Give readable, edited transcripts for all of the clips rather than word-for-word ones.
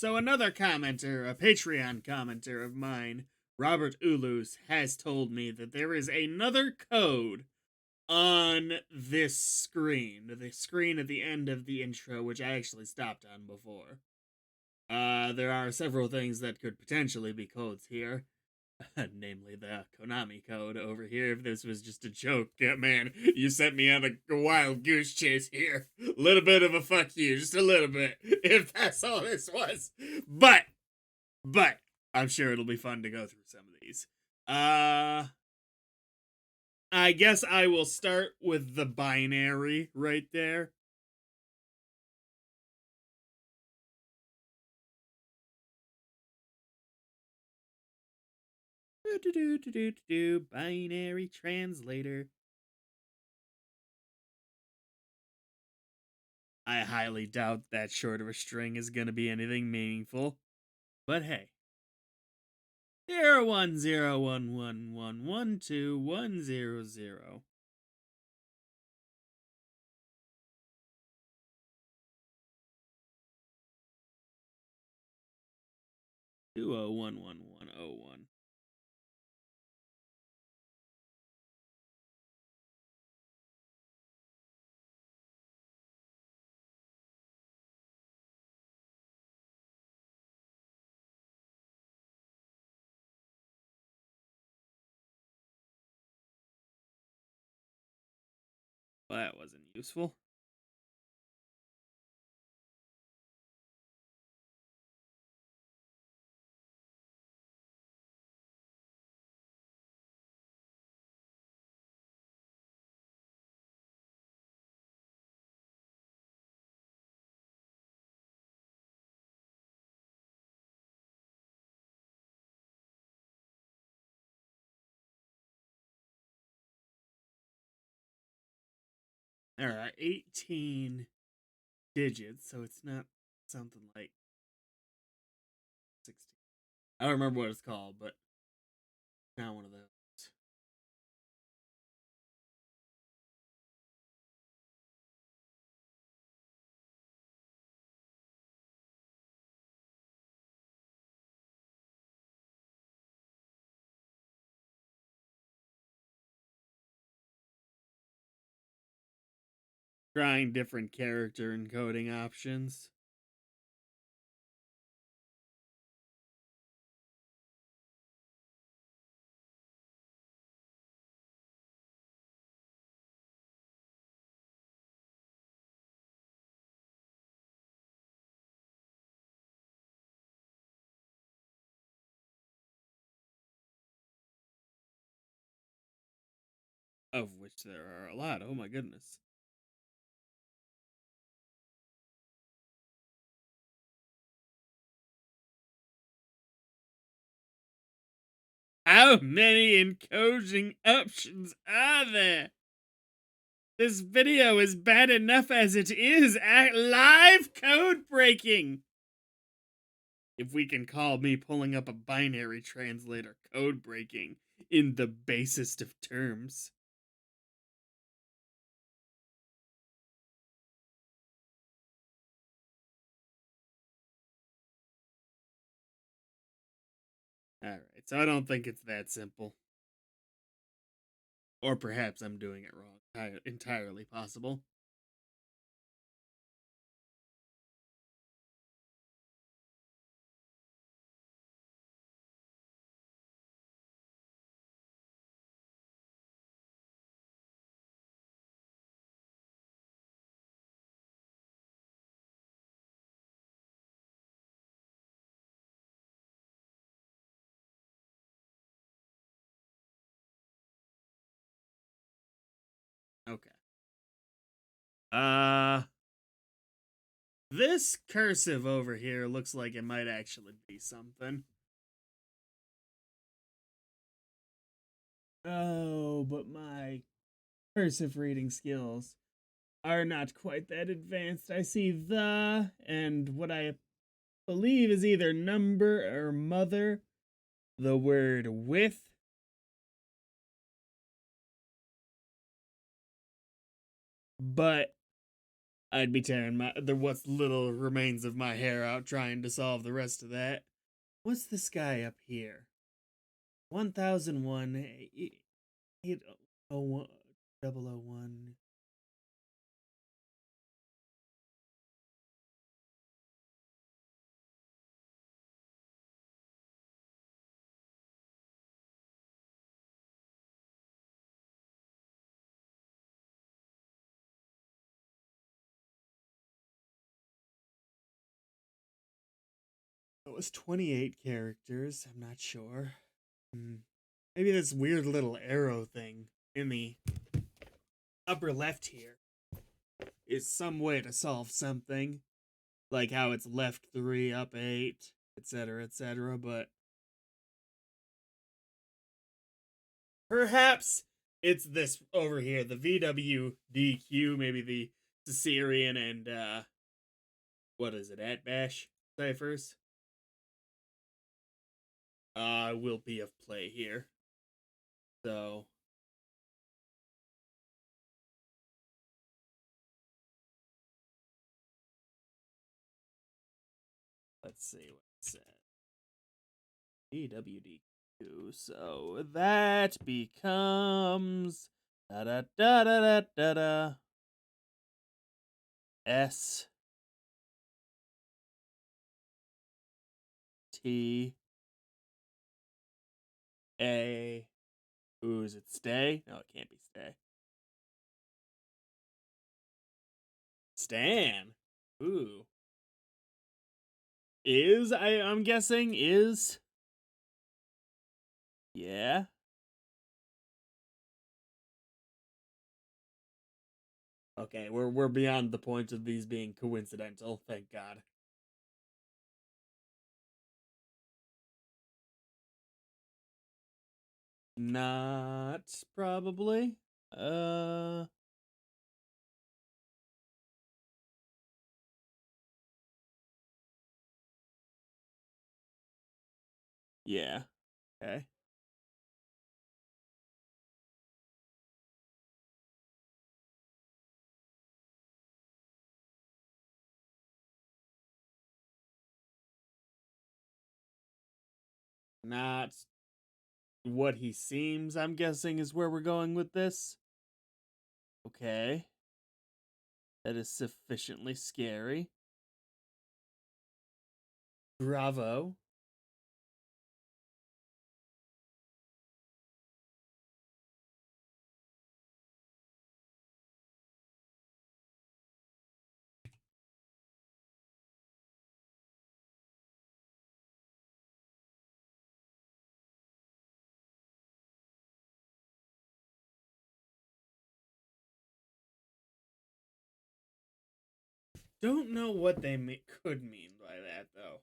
So another commenter, a Patreon commenter of mine, Robert Ulus, has told me that there is another code on this screen, the screen at the end of the intro, which I actually stopped on before. There are several things that could potentially be codes here. Namely the Konami code over here. If this was just a joke, yeah, man, you sent me on a wild goose chase here. A little bit of a fuck you, just a little bit, if that's all this was. But, I'm sure it'll be fun to go through some of these. I guess I will start with the binary right there. Binary translator. I highly doubt that short of a string is going to be anything meaningful. But hey. 01011112100. 20111101. Well, that wasn't useful. Alright, 18 digits, so it's not something like 16. I don't remember what it's called, but not one of those. Trying different character encoding options. Of which there are a lot. Oh my goodness. How many encoding options are there? This video is bad enough as it is. Live code breaking. If we can call me pulling up a binary translator code breaking in the basest of terms. Alright, so I don't think it's that simple. Or perhaps I'm doing it wrong. Entirely possible. Okay. This cursive over here looks like it might actually be something. Oh, but my cursive reading skills are not quite that advanced. I see the and what I believe is either number or mother, the word with. But I'd be tearing what's little remains of my hair out trying to solve the rest of that. What's this guy up here? 1001 801 001. It was 28 characters. I'm not sure. Maybe this weird little arrow thing in the upper left here is some way to solve something. Like how it's left 3, up 8, etc., etc. But perhaps it's this over here, the VWDQ, maybe the Caesarean and, what is it, at bash ciphers? Will be of play here. So let's see what it says. VWDQ. So that becomes da da da da da da da S T A. Ooh, is it stay? No, it can't be stay. Stan. Ooh. I'm guessing is. Yeah. Okay, we're beyond the point of these being coincidental, thank God. Not probably. Yeah. Okay. Not what he seems, I'm guessing, is where we're going with this. Okay. That is sufficiently scary. Bravo. Don't know what they could mean by that, though.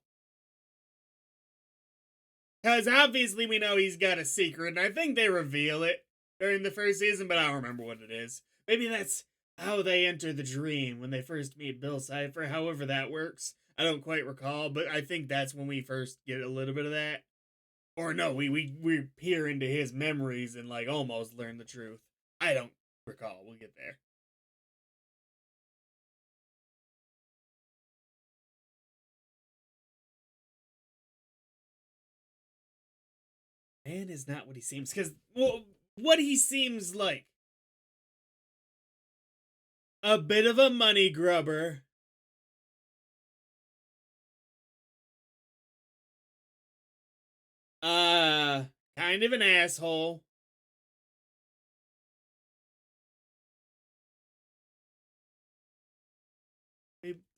Because obviously we know he's got a secret, and I think they reveal it during the first season, but I don't remember what it is. Maybe that's how they enter the dream when they first meet Bill Cipher, however that works. I don't quite recall, but I think that's when we first get a little bit of that. Or no, we peer into his memories and like almost learn the truth. I don't recall. We'll get there. Man is not what he seems, because well, what he seems like, a bit of a money grubber. Uh, kind of an asshole.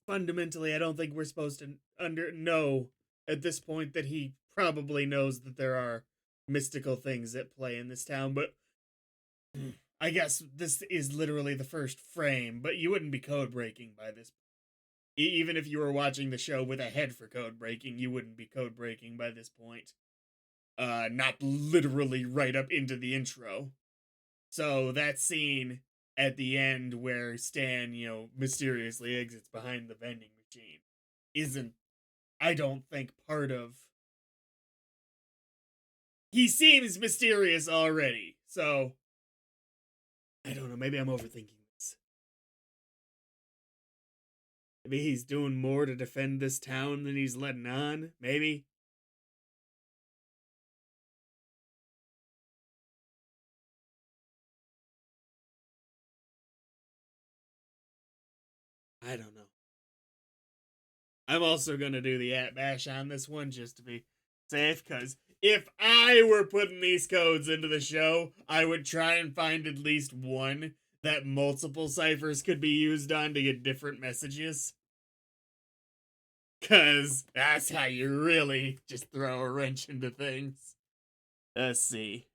Fundamentally, I don't think we're supposed to know at this point that he probably knows that there are mystical things at play in this town, but I guess this is literally the first frame, but you wouldn't be code breaking by this. Even if you were watching the show with a head for code breaking, you wouldn't be code breaking by this point. Not literally right up into the intro. So that scene at the end where Stan, mysteriously exits behind the vending machine isn't, I don't think, part of. He seems mysterious already, so I don't know. Maybe I'm overthinking this. Maybe he's doing more to defend this town than he's letting on. Maybe. I don't know. I'm also gonna do the at bash on this one just to be safe, because if I were putting these codes into the show, I would try and find at least one that multiple ciphers could be used on to get different messages. Cause that's how you really just throw a wrench into things. Let's see.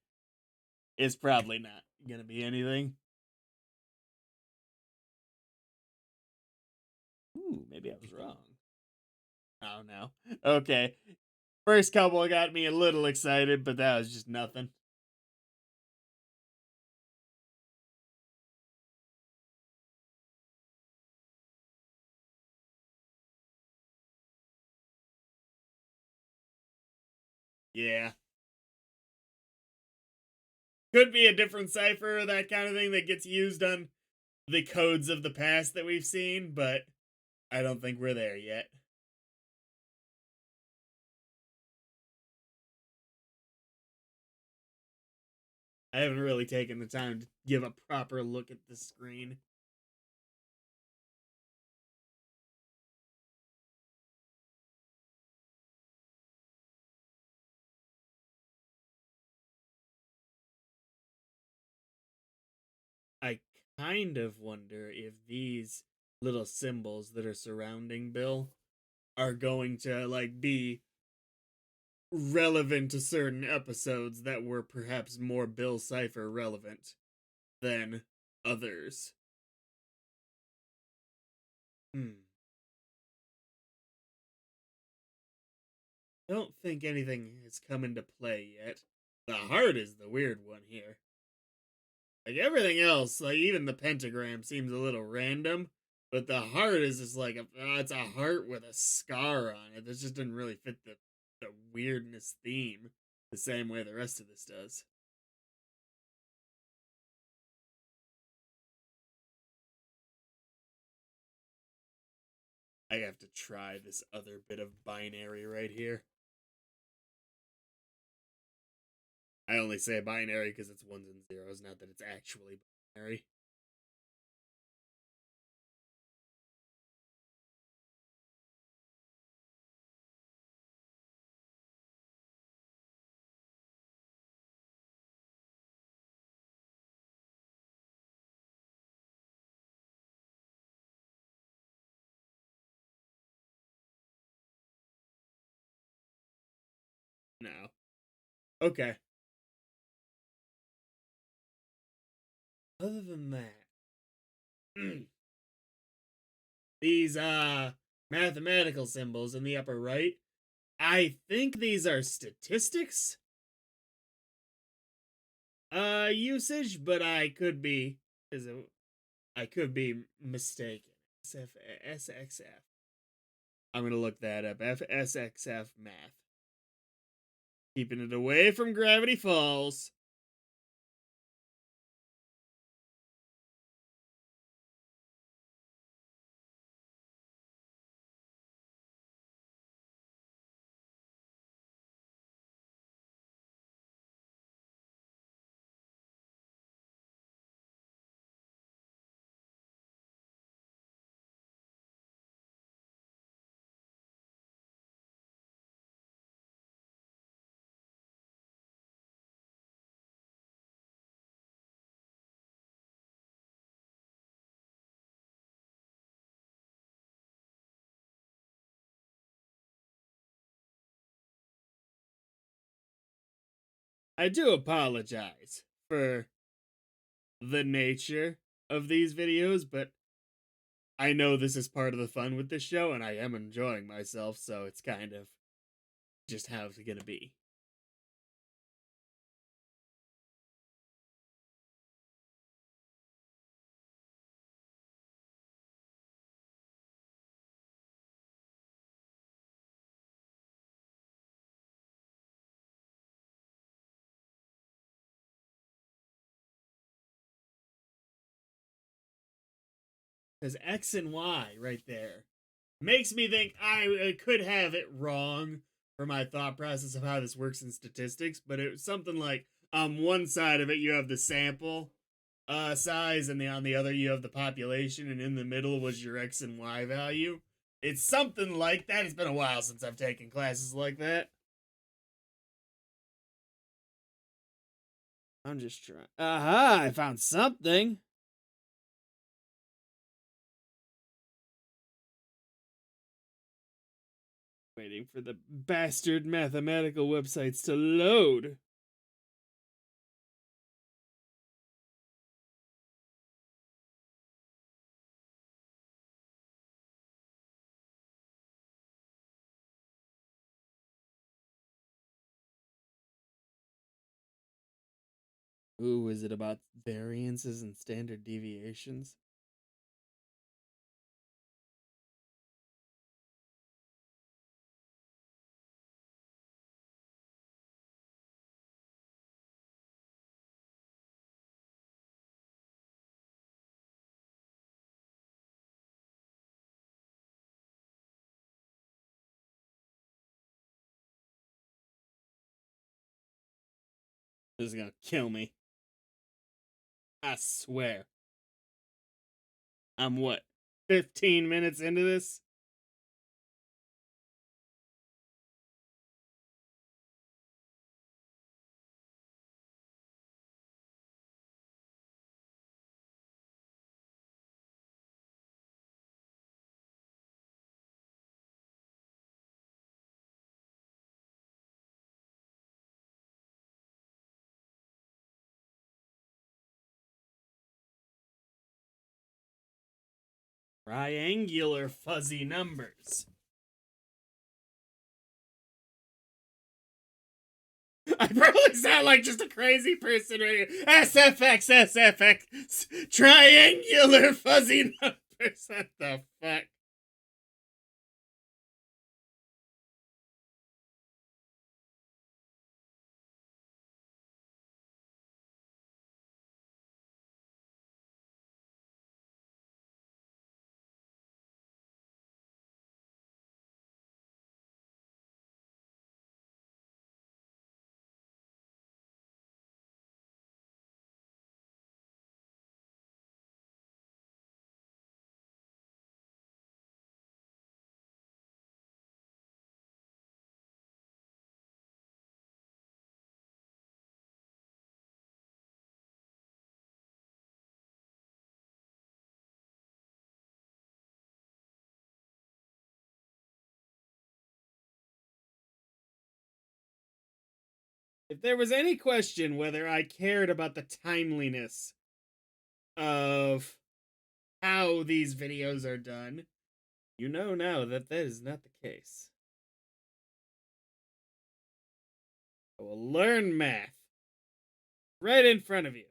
It's probably not gonna be anything. Ooh, maybe I was wrong. Oh no. Okay. First couple got me a little excited, but that was just nothing. Yeah. Could be a different cipher or that kind of thing that gets used on the codes of the past that we've seen, but I don't think we're there yet. I haven't really taken the time to give a proper look at the screen. I kind of wonder if these little symbols that are surrounding Bill are going to like be relevant to certain episodes that were perhaps more Bill Cipher relevant than others. Hmm. Don't think anything has come into play yet. The heart is the weird one here. Like everything else, like even the pentagram seems a little random, but the heart is just like it's a heart with a scar on it. This just doesn't really fit the weirdness theme the same way the rest of this does. I have to try this other bit of binary right here. I only say binary because it's ones and zeros, not that it's actually binary. No. Okay. Other than that, these mathematical symbols in the upper right, I think these are statistics usage, but I could be mistaken. SXF. I'm gonna look that up. FSXF math. Keeping it away from Gravity Falls. I do apologize for the nature of these videos, but I know this is part of the fun with this show, and I am enjoying myself, so it's kind of just how it's gonna be. Because X and Y right there. makes me think I could have it wrong for my thought process of how this works in statistics, but it was something like on one side of it you have the sample size, and on the other you have the population, and in the middle was your X and Y value. It's something like that. It's been a while since I've taken classes like that. I'm just trying. Aha, I found something. Waiting for the bastard mathematical websites to load. Ooh, is it about variances and standard deviations? This is gonna kill me. I swear. I'm what, 15 minutes into this? Triangular fuzzy numbers. I probably sound like just a crazy person right here. SFX, SFX, triangular fuzzy numbers. What the fuck? If there was any question whether I cared about the timeliness of how these videos are done, you know now that that is not the case. I will learn math right in front of you.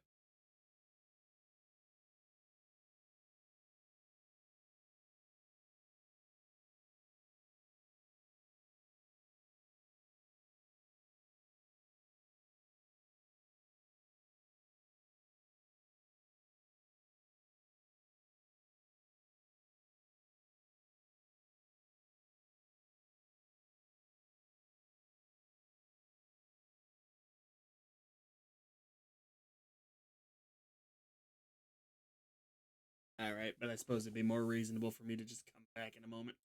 All right, but I suppose it'd be more reasonable for me to just come back in a moment.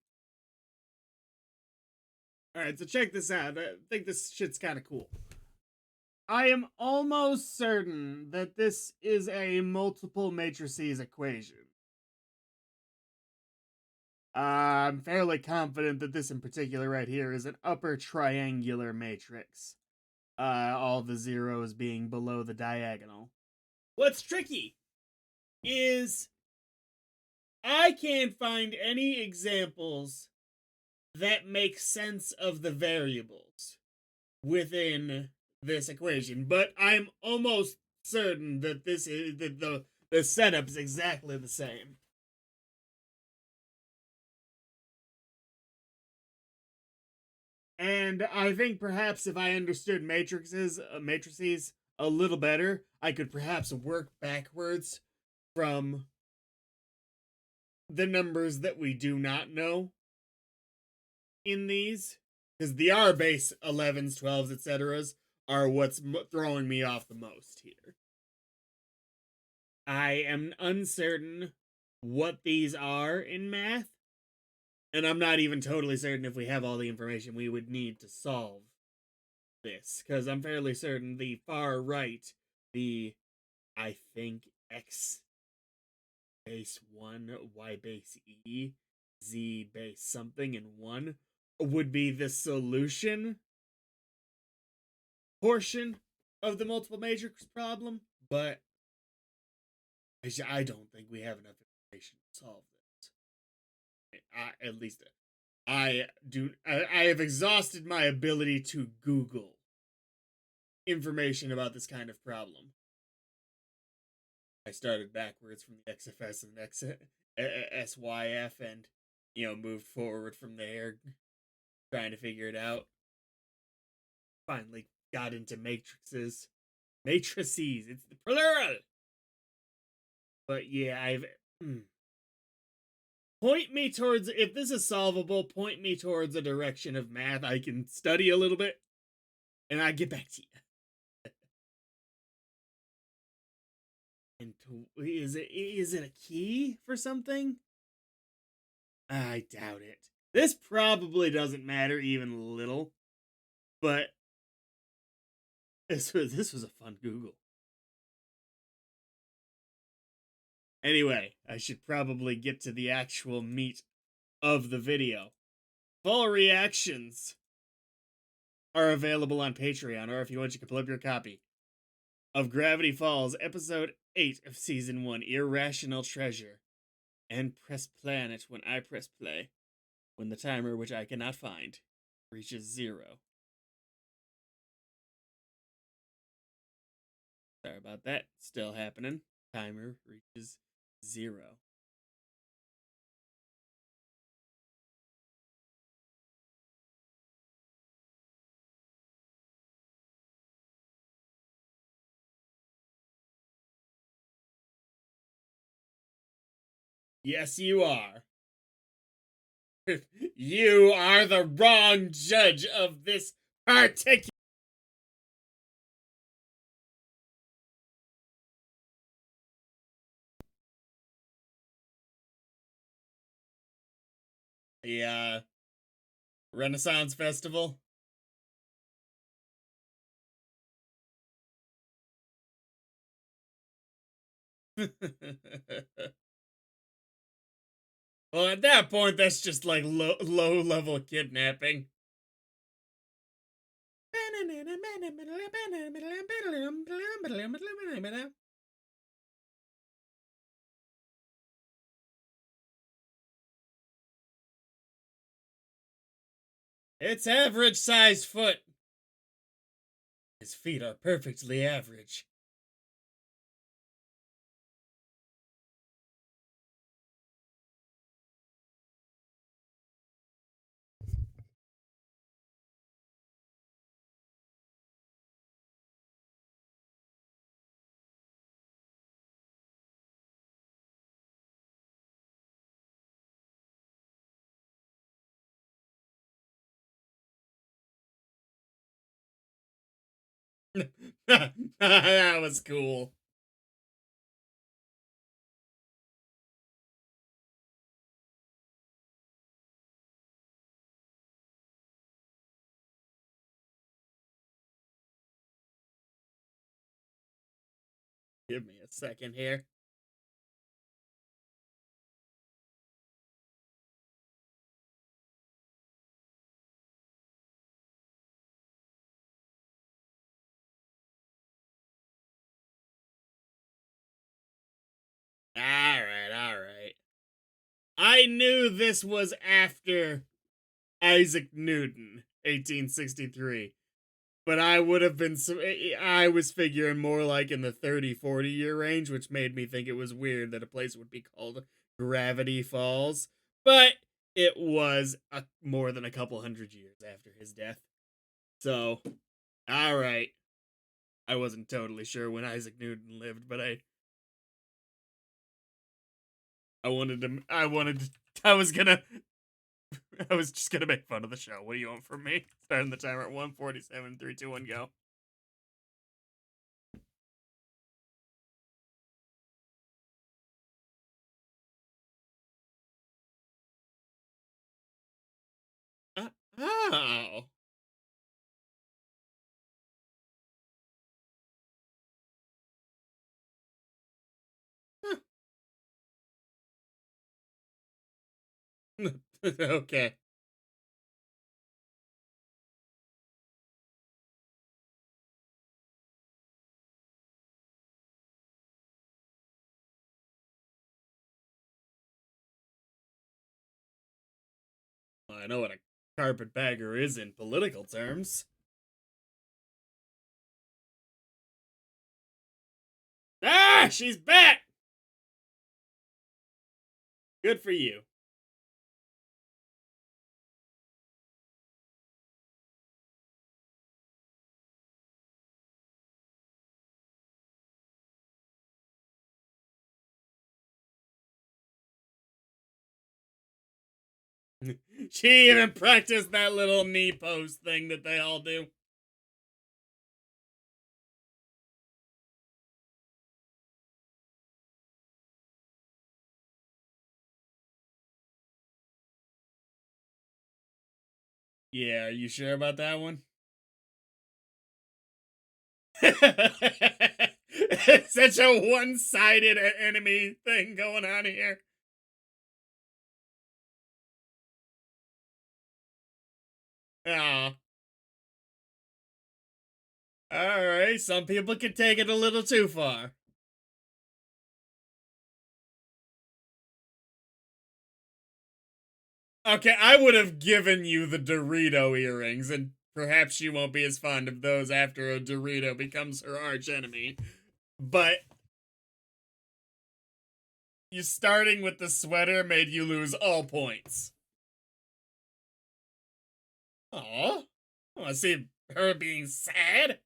All right, so check this out. I think this shit's kind of cool. I am almost certain that this is a multiple matrices equation. I'm fairly confident that this in particular right here is an upper triangular matrix. All the zeros being below the diagonal. What's tricky is I can't find any examples that make sense of the variables within this equation, but I'm almost certain that this is that the setup is exactly the same. And I think perhaps if I understood matrices a little better, I could perhaps work backwards from the numbers that we do not know in these, because the R base 11s, 12s, etc. are what's throwing me off the most here. I am uncertain what these are in math, and I'm not even totally certain if we have all the information we would need to solve this, because I'm fairly certain the far right, the, I think, X base 1, Y base E, Z base something, and 1 would be the solution portion of the multiple matrix problem, but I don't think we have enough information to solve this. At least I do. I have exhausted my ability to Google information about this kind of problem. I started backwards from the XFS and SYF, and moved forward from there, trying to figure it out. Finally got into matrices. Matrices. It's the plural. But yeah, point me towards, if this is solvable, point me towards a direction of math I can study a little bit, and I'll get back to you. And is it a key for something? I doubt it. This probably doesn't matter even little, but this was a fun Google. Anyway, I should probably get to the actual meat of the video. Full reactions are available on Patreon, or if you want, you can pull up your copy of Gravity Falls, Episode 8 of Season 1, Irrational Treasure, and press planet when I press play, when the timer, which I cannot find, reaches 0. Sorry about that. Still happening. Timer reaches 0. Yes, you are. You are the wrong judge of this particular. The Renaissance Festival. Well, at that point, that's just like low level kidnapping. It's average size foot. His feet are perfectly average. That was cool. Give me a second here. Alright. I knew this was after Isaac Newton, 1863. But I would have been, I was figuring more like in the 30-40 year range, which made me think it was weird that a place would be called Gravity Falls. But it was more than a couple hundred years after his death. So, alright. I wasn't totally sure when Isaac Newton lived, but I was gonna I was just gonna make fun of the show. What do you want from me? Starting the timer at 1:47. 3, 2, 1, go. Oh. Okay. Well, I know what a carpetbagger is in political terms. Ah, she's back! Good for you. She even practiced that little knee pose thing that they all do. Yeah, are you sure about that one? It's such a one-sided enemy thing going on here. Ah. Alright, some people can take it a little too far. Okay, I would have given you the Dorito earrings, and perhaps you won't be as fond of those after a Dorito becomes her arch enemy. But you starting with the sweater made you lose all points. Aw. I want to see her being sad.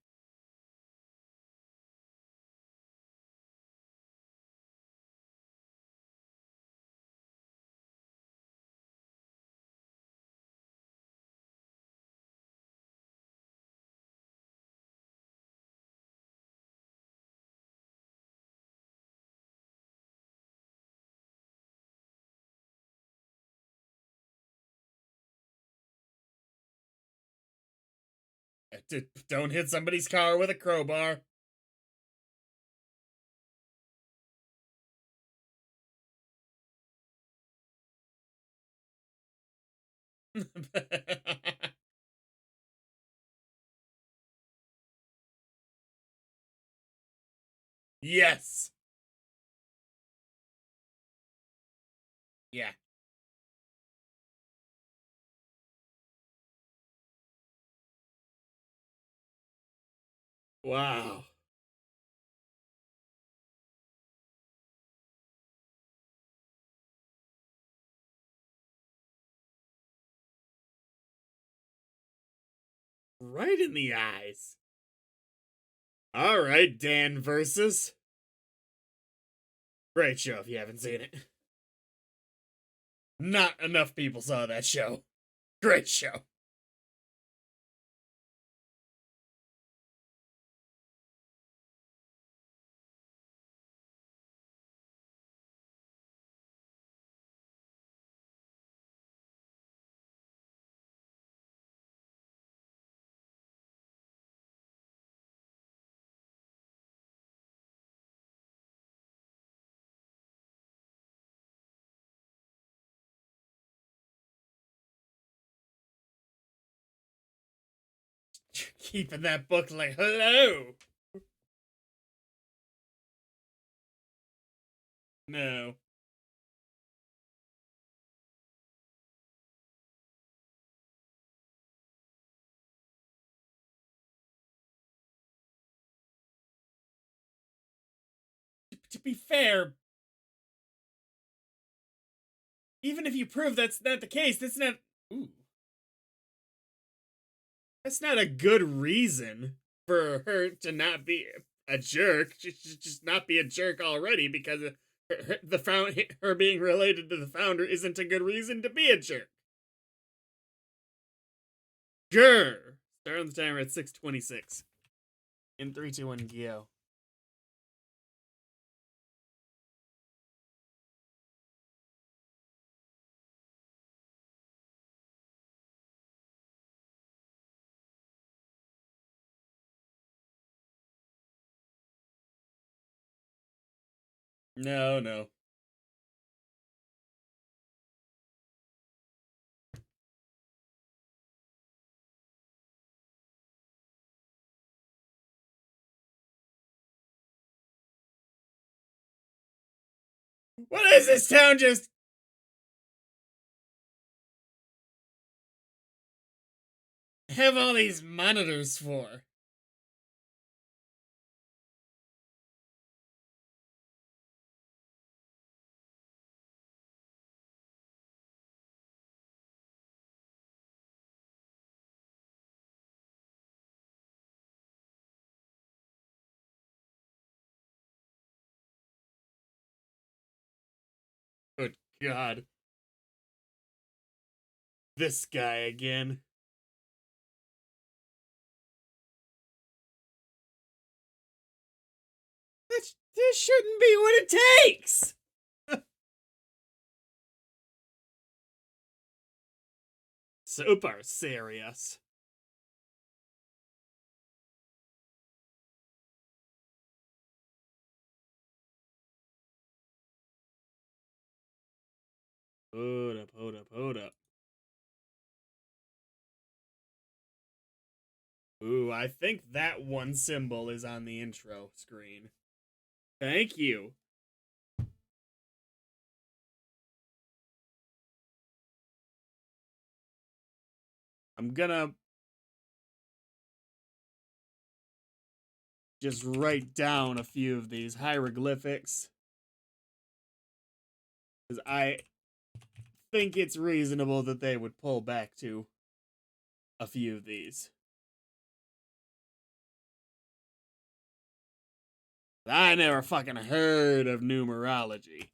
Don't hit somebody's car with a crowbar. Yes. Yeah. Wow. Right in the eyes. All right, Dan versus. Great show if you haven't seen it. Not enough people saw that show. Great show. Keeping that book like, hello. No. To be fair, even if you prove that's not the case, that's not. Ooh. That's not a good reason for her to not be a jerk. She should just not be a jerk already because her being related to the founder isn't a good reason to be a jerk. Grr! Starting the timer at 6:26. In 3, 2, 1, go. No, no. What is this town just have all these monitors for? Good God. This guy again. This shouldn't be what it takes! Super serious. Hold up, hold up, hold up. Ooh, I think that one symbol is on the intro screen. Thank you. I'm gonna just write down a few of these hieroglyphics, because I think it's reasonable that they would pull back to a few of these. I never fucking heard of numerology.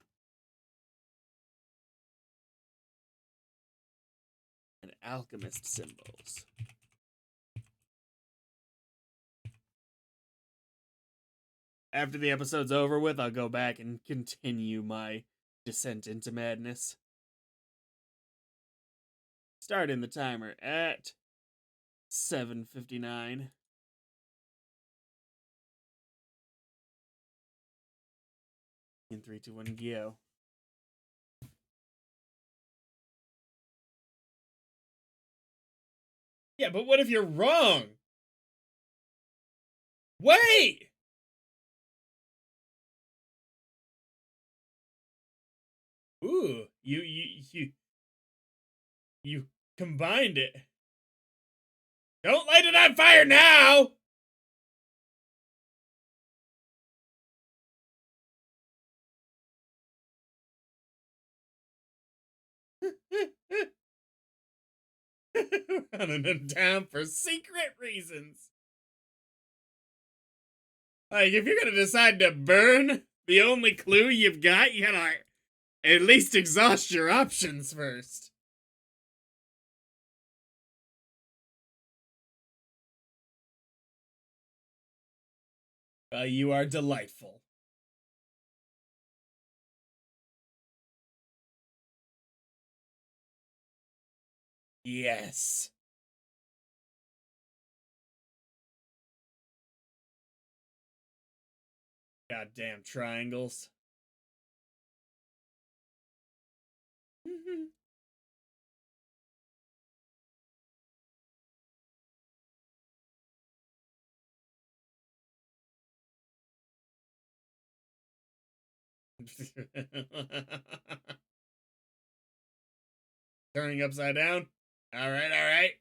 And alchemist symbols. After the episode's over with, I'll go back and continue my descent into madness. Starting the timer at 7:59. In 3, 2, 1, go. Yeah, but what if you're wrong? Wait! Ooh, you combined it. Don't light it on fire now! Running them down for secret reasons. Like, if you're gonna decide to burn the only clue you've got, you gotta at least exhaust your options first. You are delightful. Yes. Goddamn triangles. Turning upside down. All right, all right.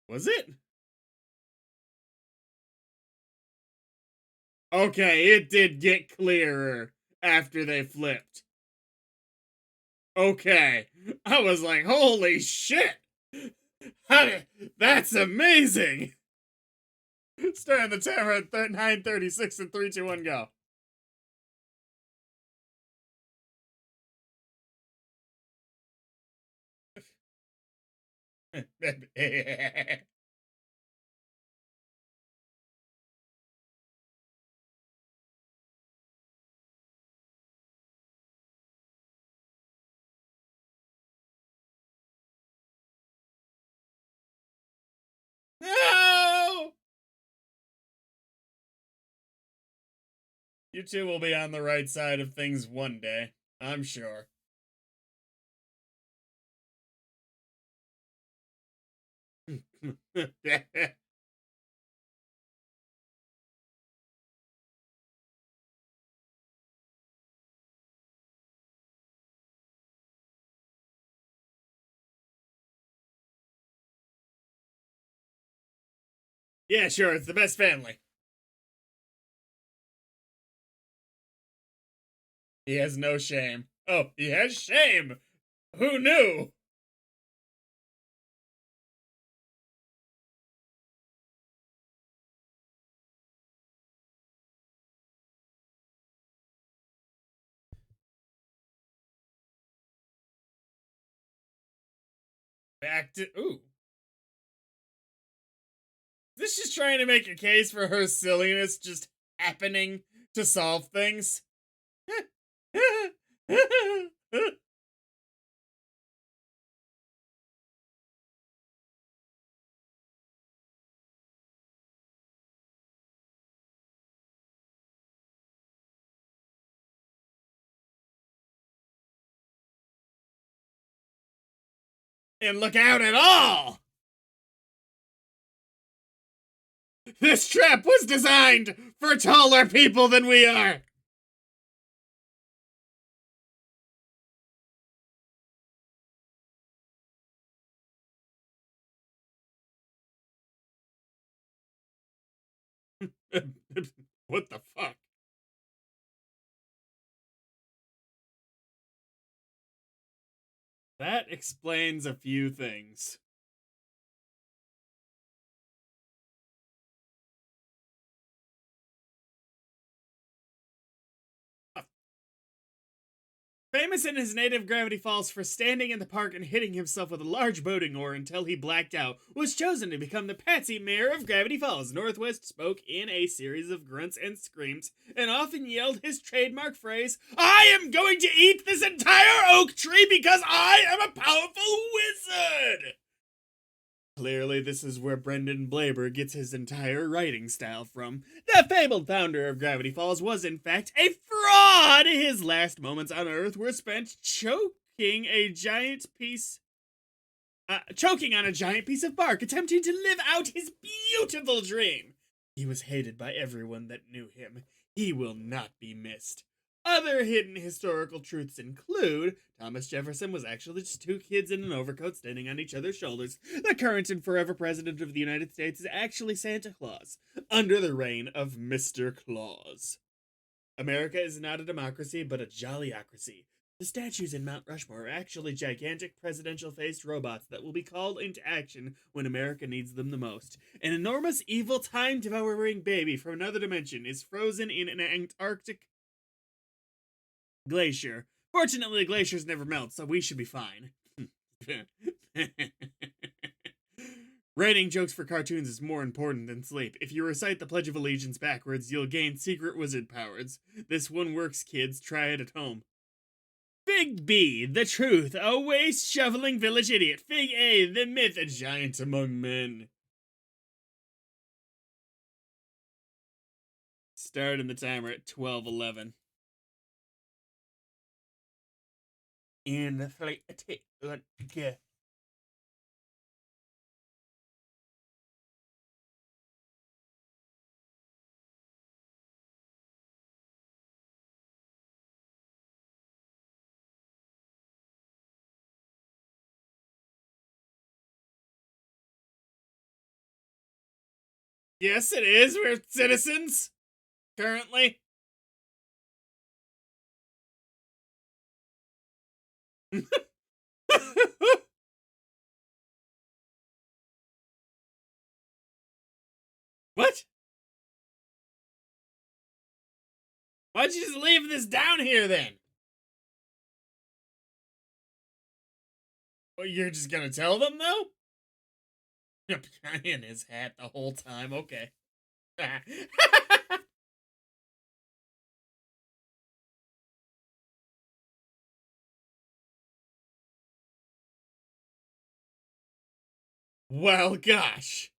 Was it? Okay, it did get clearer after they flipped. Okay. I was like, holy shit. That's amazing. Starting the timer at 9:36 and 3, 2, 1, go. No! You two will be on the right side of things one day, I'm sure. Yeah, sure, it's the best family. He has no shame. Oh, he has shame! Who knew? Back to. Ooh. This just trying to make a case for her silliness just happening to solve things. And look out at all! This trap was designed for taller people than we are! What the fuck? That explains a few things. Famous in his native Gravity Falls for standing in the park and hitting himself with a large boating oar until he blacked out, was chosen to become the patsy mayor of Gravity Falls. Northwest spoke in a series of grunts and screams, and often yelled his trademark phrase, "I am going to eat this entire oak tree because I am a powerful wizard!" Clearly, this is where Brendan Blaber gets his entire writing style from. The fabled founder of Gravity Falls was, in fact, a fraud! His last moments on Earth were spent choking on a giant piece of bark, attempting to live out his beautiful dream. He was hated by everyone that knew him. He will not be missed. Other hidden historical truths include Thomas Jefferson was actually just two kids in an overcoat standing on each other's shoulders. The current and forever president of the United States is actually Santa Claus, under the reign of Mr. Claus. America is not a democracy, but a jollyocracy. The statues in Mount Rushmore are actually gigantic presidential-faced robots that will be called into action when America needs them the most. An enormous, evil, time-devouring baby from another dimension is frozen in an Antarctic glacier. Fortunately, glaciers never melt, so we should be fine. Writing jokes for cartoons is more important than sleep. If you recite the Pledge of Allegiance backwards, you'll gain secret wizard powers. This one works, kids. Try it at home. Fig B, the truth, a waste-shoveling village idiot. Fig A, the myth, a giant among men. Starting the timer at 12:11. In the flight, okay. Yes, it is. We're citizens. Currently. What? Why'd you just leave this down here then? Well, you're just gonna tell them though? In his hat the whole time. Okay. Well, gosh.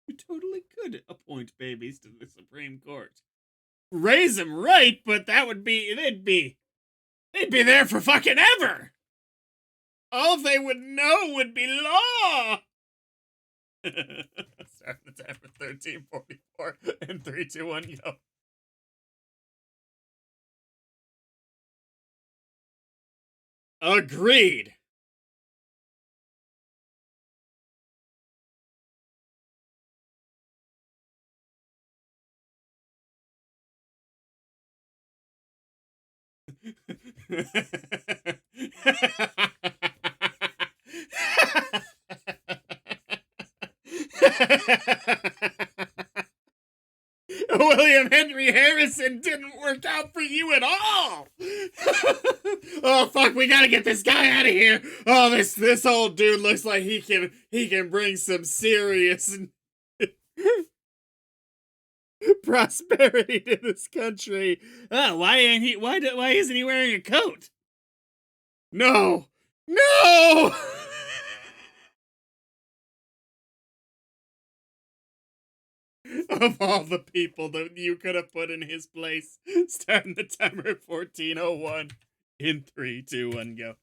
You totally could appoint babies to the Supreme Court. Raise them right, but that would be they'd be there for fucking ever. All they would know would be law. Start the time for 13:44 and 3, 2, 1, go. Agreed. William Henry Harrison didn't work out for you at all. Oh fuck, we gotta get this guy out of here. Oh, this old dude looks like he can bring some serious prosperity to this country. Oh, why isn't he wearing a coat? No. No. Of all the people that you could have put in his place, starting the timer at 14:01 in 3, 2, 1, go.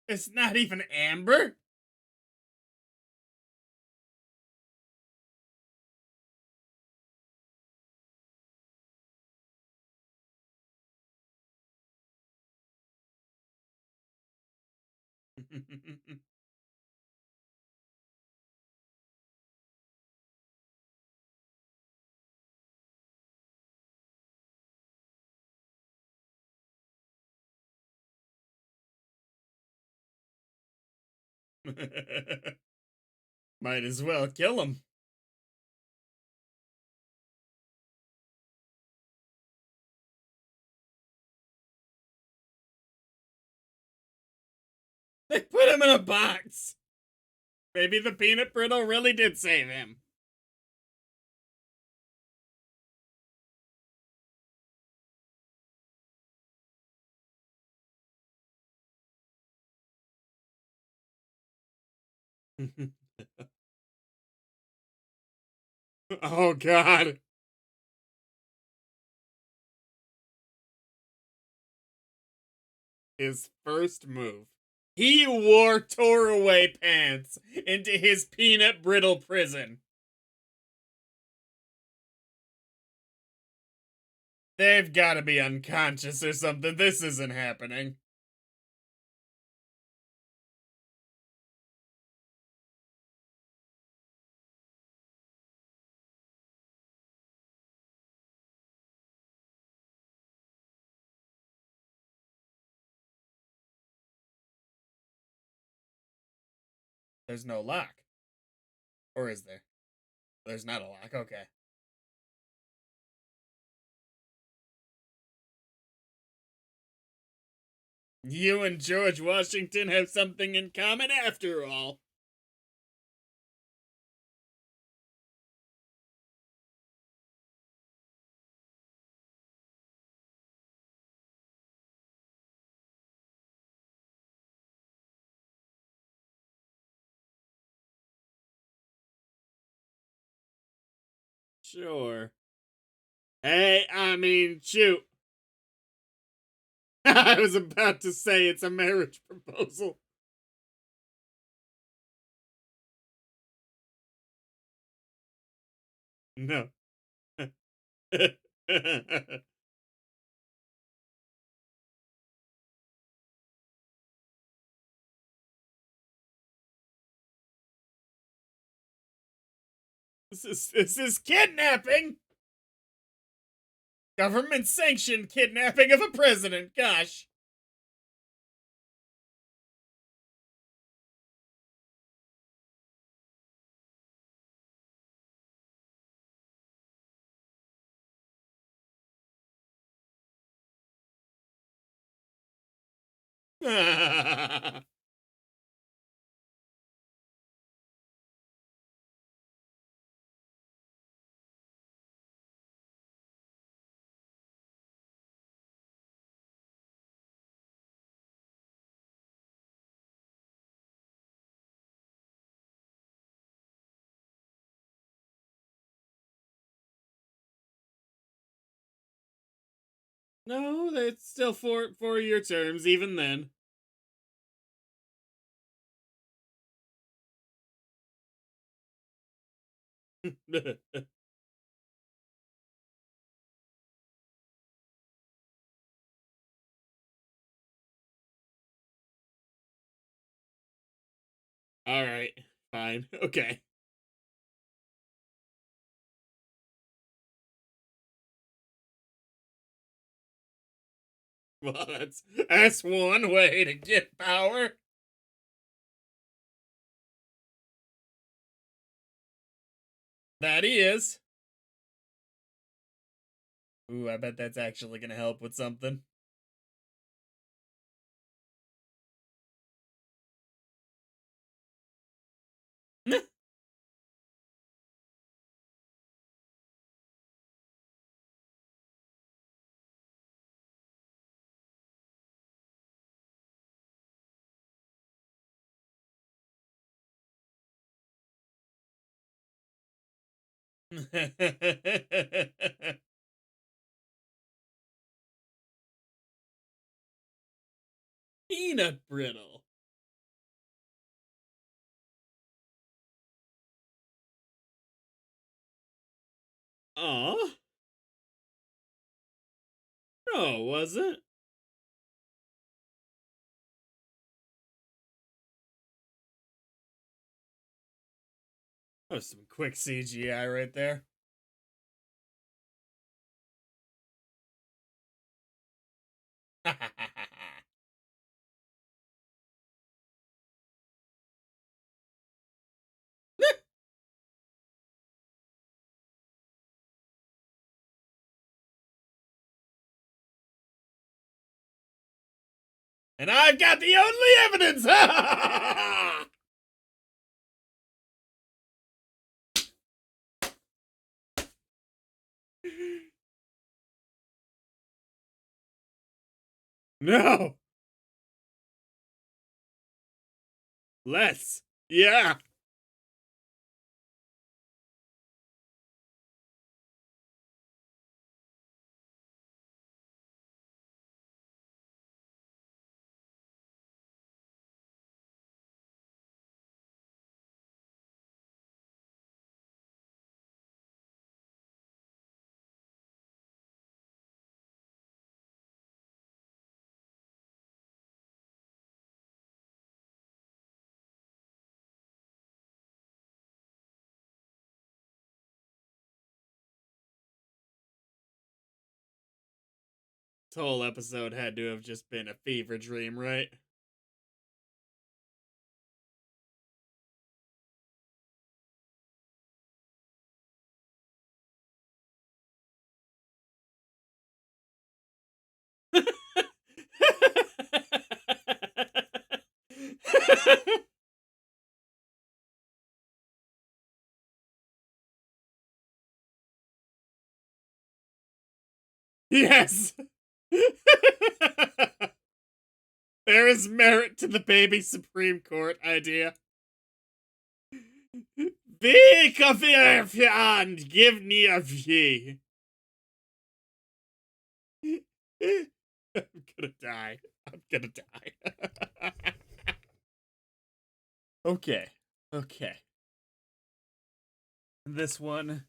It's not even amber. Might as well kill him. They put him in a box. Maybe the peanut brittle really did save him. Oh god. His first move. He wore tore away pants into his peanut brittle prison. They've got to be unconscious or something. This isn't happening. There's no lock. Or is there? There's not a lock. Okay. You and George Washington have something in common after all. Sure. Hey, I mean, shoot. I was about to say it's a marriage proposal. No. This is kidnapping. Government sanctioned kidnapping of a president. Gosh. No, it's still 4 year terms, even then. Alright, fine. Okay. Well, that's one way to get power. That he is. Ooh, I bet that's actually gonna help with something. Peanut brittle. Aw. No, was it? That was some quick CGI right there. And I've got the only evidence! No! Less. Yeah. This whole episode had to have just been a fever dream, right? Yes. There is merit to the baby Supreme Court idea. Be coffee and give me a V. gonna die. I'm gonna die. Okay. Okay. This one.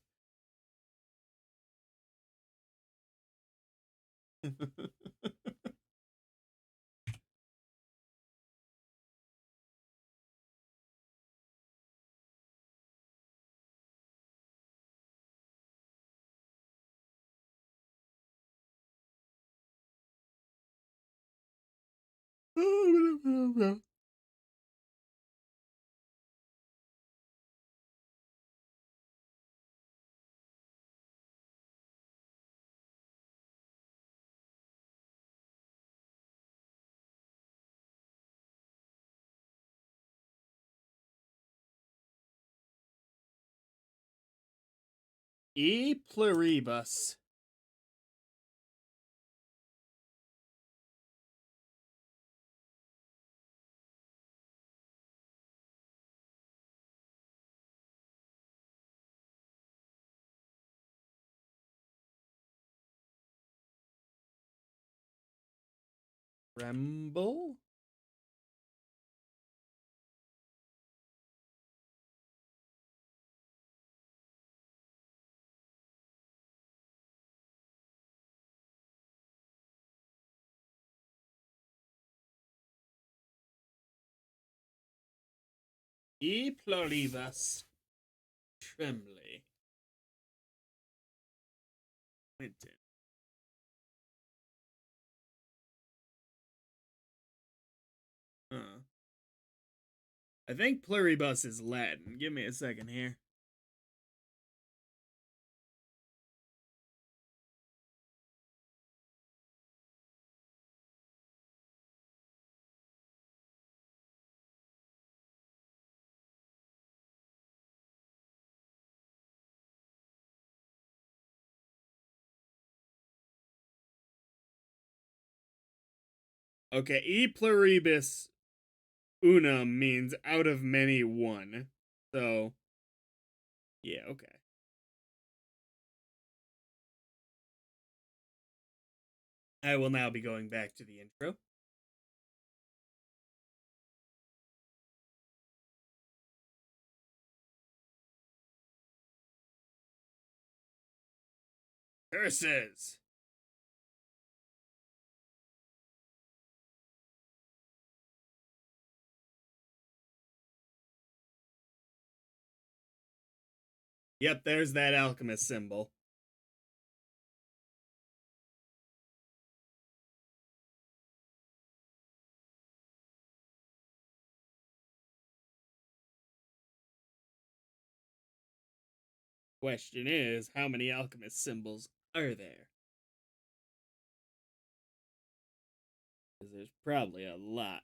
E pluribus. Tremble? E pluribus. Trembly. Quentin. Huh. I think pluribus is Latin. Give me a second here. Okay, e pluribus unum means out of many one. So, yeah, okay. I will now be going back to the intro. Curses! Yep, there's that alchemist symbol. Question is, how many alchemist symbols are there? Because there's probably a lot.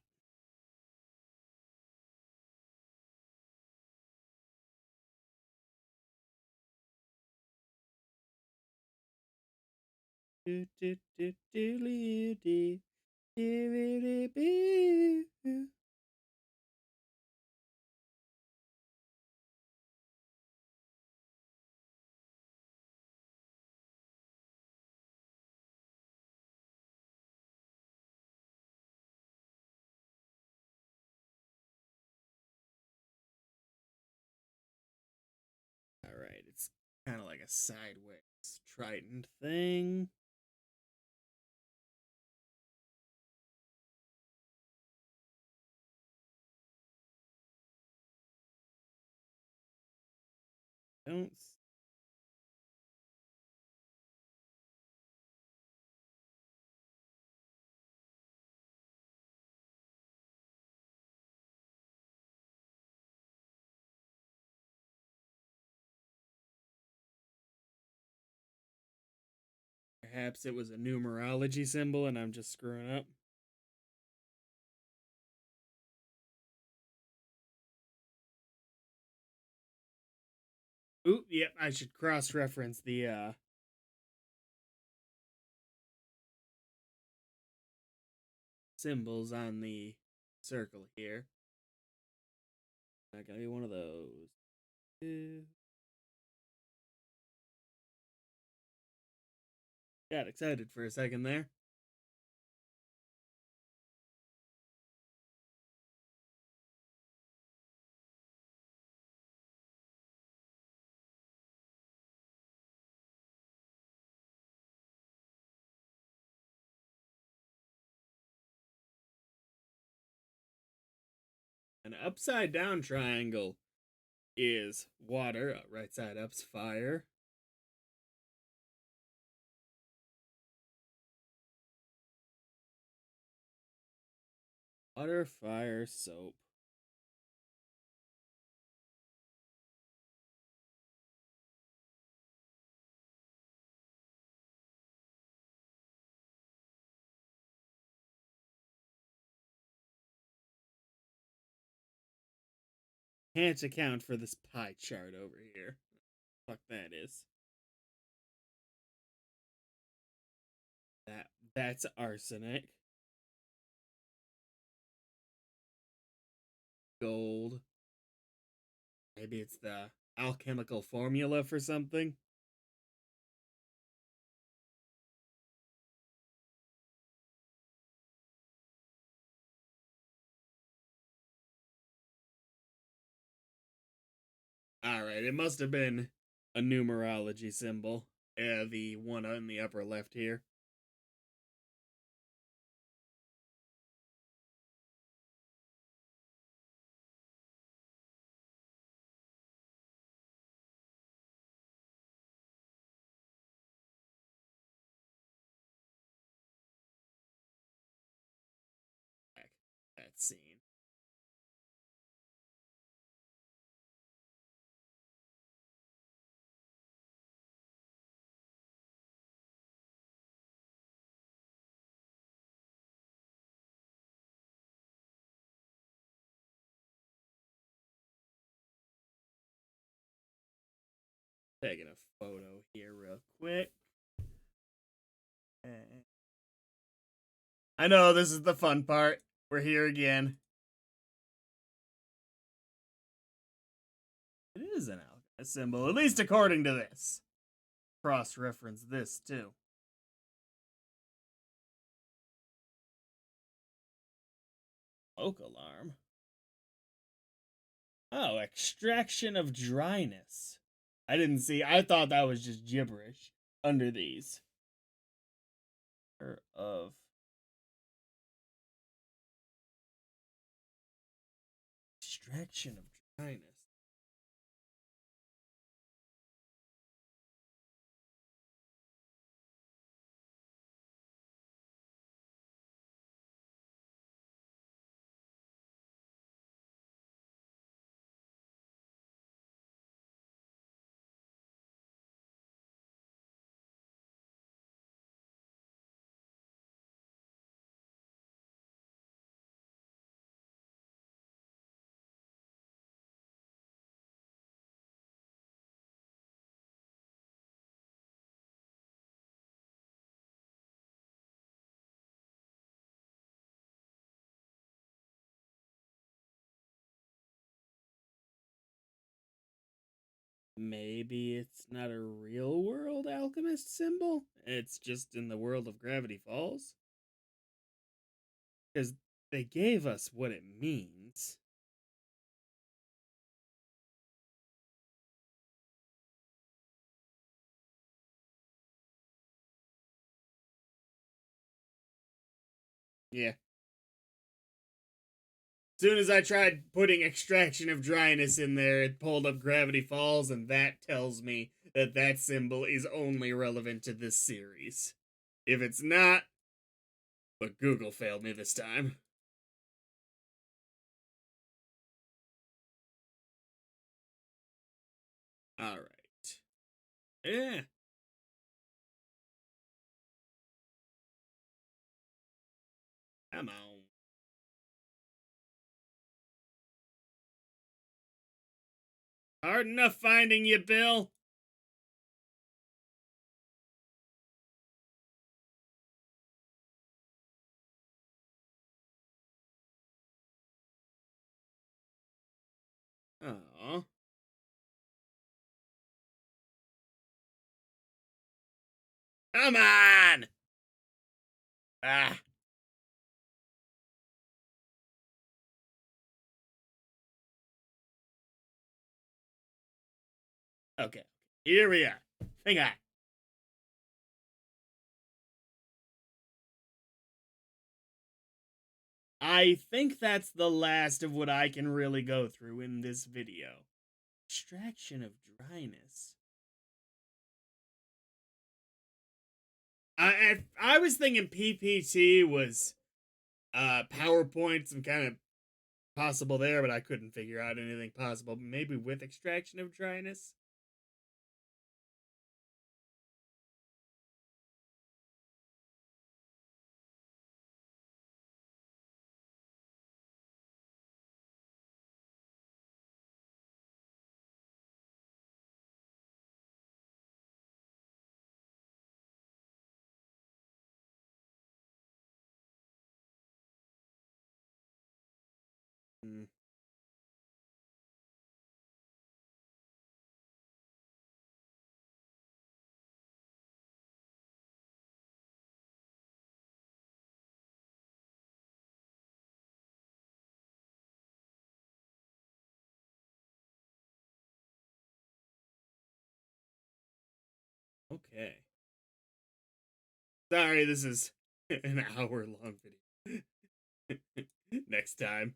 Alright, it's kind of like a sideways trident thing. Don't. Perhaps it was a numerology symbol and I'm just screwing up. Ooh, yep, I should cross reference the symbols on the circle here. Not gonna be one of those. Got excited for a second there. An upside down triangle is water, right side up's fire. Water, fire, soap. Can't account for this pie chart over here. Fuck that is. That that's arsenic. Gold. Maybe it's the alchemical formula for something. Alright, it must have been a numerology symbol. The one on the upper left here. That scene. Taking a photo here real quick. I know this is the fun part. We're here again. It is an alchemist symbol, at least according to this. Cross reference this too. Smoke alarm. Oh, extraction of dryness. I didn't see. I thought that was just gibberish under these. Of extraction of dryness. Maybe it's not a real world alchemist symbol. It's just in the world of Gravity Falls. Because they gave us what it means. Yeah. As soon as I tried putting extraction of dryness in there, it pulled up Gravity Falls, and that tells me that that symbol is only relevant to this series. If it's not, but Google failed me this time. All right. Yeah. Come on. Hard enough finding you, Bill. Oh. Come on! Ah. Okay. Here we are. Hang on. I think that's the last of what I can really go through in this video. Extraction of dryness. I was thinking PPT was PowerPoint, some kind of possible there, but I couldn't figure out anything possible. Maybe with extraction of dryness. Hmm. Okay. Sorry, this is an hour long video. Next time.